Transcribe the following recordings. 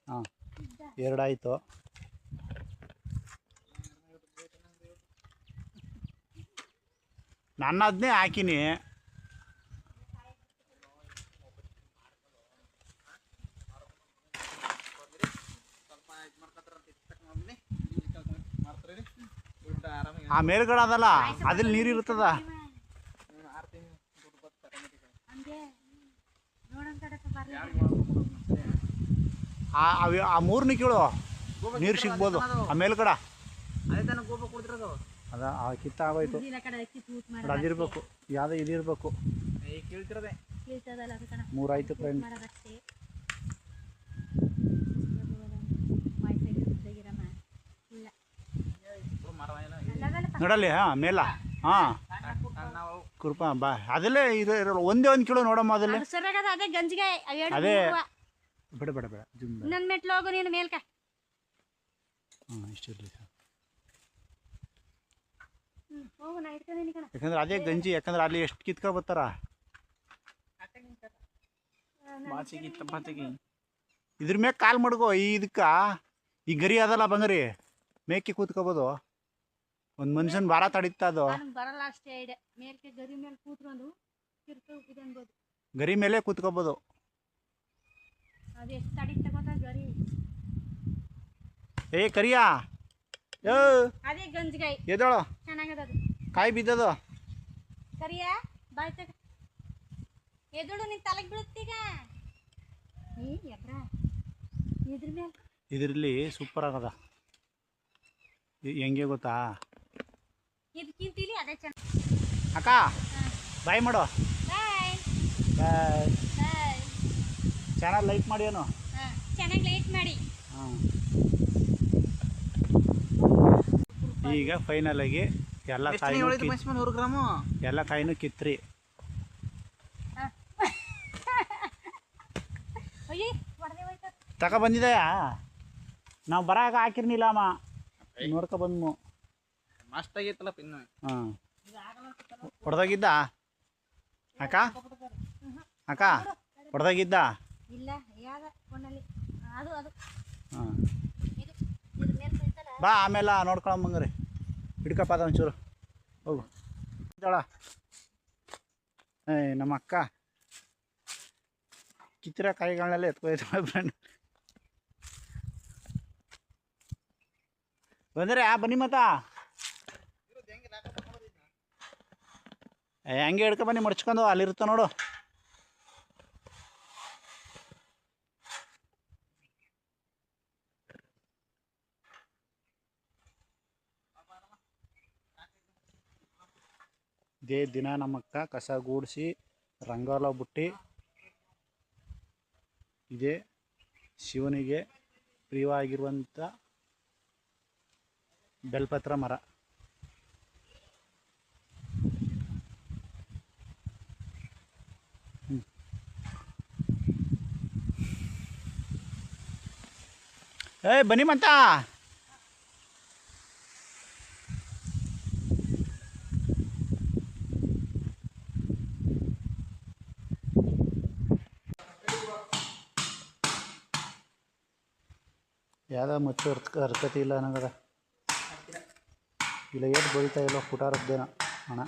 ಹಾಂ ಎರಡಾಯಿತು. ನಾನು ಅದನ್ನೇ ಹಾಕಿನಿ. ಆ ಮೇಲ್ಗಡೆ ಅದಲ್ಲ, ಅದ್ರಲ್ಲಿ ನೀರು ಇರ್ತದ. ಆ ಮೂರನೇ ಕೇಳು, ನೀರು ಸಿಗ್ಬೋದು. ಆ ಮೇಲ್ಗಡೆ ಅದ ಆ ಕಿತ್ತ ಆಗೋಯ್ತು. ಅದಿರ್ಬೇಕು, ಯಾವುದೋ ಇದಿರ್ಬೇಕು. 3 ಆಯ್ತು ಫ್ರೆಂಡ್. ನೋಡಲ್ಲಿ. ಹಾಂ ಮೇಲ. ಹಾಂ ಕೃಪ ಬಾ. ಅದಲ್ಲೇ ಇರೋಲ್ಲ, ಒಂದೇ ಒಂದು ಕಿಲೋ ನೋಡಮ್ಮ. ಅದಲ್ಲೇ ಅದೇ ಬೇಡ ಬೇಡ ಬೇಡ. ಹಾಂ ಇಷ್ಟು ಇರಲಿ ಸರ್. ಯಾಕಂದ್ರೆ ಅದೇ ಗಂಜಿ. ಯಾಕಂದ್ರೆ ಅಲ್ಲಿ ಎಷ್ಟು ಕಿತ್ಕೊ ಬರ್ತಾರ. ಇದ್ರ ಮ್ಯಾಗ ಕಾಲು ಮಡ್ಗೋ. ಇದಕ್ಕೆ ಈ ಗರಿ ಅದಲ್ಲ ಬಂಗರಿ, ಮೇಕೆ ಕೂತ್ಕೋಬೋದು. ಒಂದು ಮನುಷ್ಯನ ಭಾರ ತಡೀತಾ ಅದು. ಗರಿ ಮೇಲೆ ಕೂತ್ಕೋಬೋದು. ಏ ಕರಿಯಾ ಎದೋಳು ಕಾಯಿ ಬಿದ್ದದು. ಕರಿಯಾ ಬಾಯ್ತ ಎದೋಳು ನಿನ್ ತಲೆಗೆ ಬೀಳುತ್ತೀಗ. ಇದರಲ್ಲಿ ಸೂಪರ್ ಆಗದ. ಹೆಂಗೆ ಗೊತ್ತಾ ಅಕ್ಕ? ಬಾಯ್ ಮಾಡು. ಬಾಯ್. ಚಾನಲ್ ಲೈಕ್ ಮಾಡಿ. ಏನು ಚೆನ್ನಾಗಿ ಲೈಕ್ ಮಾಡಿ. ಹಾಂ ಈಗ ಫೈನಲ್ ಆಗಿ ಎಲ್ಲ ಕಾಯಿನೂ ಕಿತ್ರಿ. ತಕ ಬಂದಿದೆಯಾ? ನಾವು ಬರಾಗ ಹಾಕಿರ್ನಿಲ್ಲ ಅಮ್ಮ, ನೋಡ್ಕೊ ಬಂದ್ಮು. ಮಸ್ತ್ ಆಗೈತಲ್ಲ ಪಿನ್ನು. ಹಾಂ ಹೊಡೆದಾಗಿದ್ದ ಅಕ್ಕ? ಅಕ್ಕ ಹೊಡೆದಾಗಿದ್ದ? ಹಾಂ ಬಾ ಆಮೇಲೆ ನೋಡ್ಕೊಳಂಬಂಗ್ರಿ. ಹಿಡ್ಕಪ್ಪ ಅದ ಒಂಚೂರು ಹೋಗು. ಇದ್ದಾಳ ನಮ್ಮ ಅಕ್ಕ ಕಿತ್ತಿರ ಕಾಯಿಗಳನ್ನೆಲ್ಲ ಎತ್ಕೊಯ್ತಾಳೆ ಫ್ರೆಂಡ್. ಬಂದರೆ ಬನ್ನಿ ಮತ್ತ ಹಂಗೆ ಹಿಡ್ಕೊ ಬನ್ನಿ, ಮಡ್ಚ್ಕೊಂಡು ಅಲ್ಲಿರ್ತ ನೋಡು. ಇದೇ ದಿನ ನಮ್ಮಕ್ಕ ಕಸ ಗೂಡಿಸಿ ರಂಗೋಲ ಬುಟ್ಟಿ. ಇದೇ ಶಿವನಿಗೆ ಪ್ರಿಯವಾಗಿರುವಂಥ ಬೆಲ್ಪತ್ರ ಮರ. ಬನ್ನಿ ಮತ್ತ ಯಾವುದೋ ಮತ್ತೆ ಹರ್ಕತಿ ಇಲ್ಲ ಅನ್ನೋದ. ಇಲ್ಲ ಏಟ್ ಬಳಿತಾ ಇಲ್ಲೋ ಪುಟಾರದ್ದೇನೋ ಹಣ.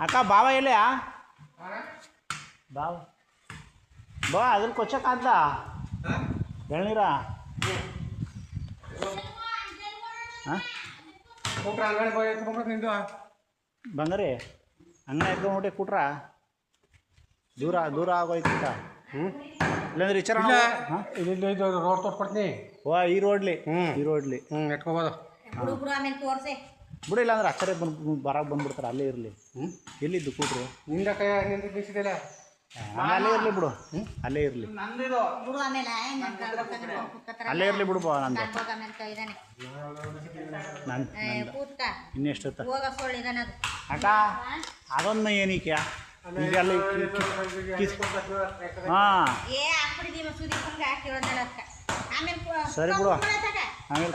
ಅಕ್ಕ ಬಾವ ಎಲ್ಲಿಯ? ಬಾವ ಬಾ ಅದ್ರಲ್ಲಿ ಕೊಚ್ಚಕ್ಕಾಗ್ದ ಎಳ್ನೀರ? ಹಾಂ ಬಂಗಾರಿ ಅಂಗಡಿ ಹಾಕೊಂಡ್ಬಿಟ್ಟೆ ಕೂಟ್ರ ದೂರ ದೂರ ಆಗೋಯ್ತ. ಇಲ್ಲಾಂದ್ರೆ ವಿಚಾರ ರೋಡ್ ತೋರ್ಸ್ಕೊಡ್ತೀನಿ. ಓ ಈ ರೋಡ್ಲಿ ಈ ರೋಡ್ಲಿ ಎಟ್ಕೋಬೋದು ಬಿಡು. ಇಲ್ಲಾಂದ್ರೆ ಆಚಾರ್ಯ ಬರಾಕ್ ಬಂದ್ಬಿಡ್ತಾರೆ. ಅಲ್ಲೇ ಇರಲಿ. ಎಲ್ಲಿದ್ದು ಕೂಟ್ರು? ನಿಂದ ಕೈ ನಿಂತಿದ್ದಿಲ್ಲ. ಅಲ್ಲೇ ಇರಲಿ ಬಿಡು. ಅಲ್ಲೇ ಇರಲಿ ಅಲ್ಲೇ ಇರಲಿ ಬಿಡು. ಬಾ ನಂದು ಇನ್ನೆಷ್ಟೊತ್ತ ಅಕ್ಕ ಅದೊಂದು ಏನಕ್ಕೆ ಅಲ್ಲಿ. ಹಾಂ ಸರಿ ಬಿಡು. ಆಮೇಲೆ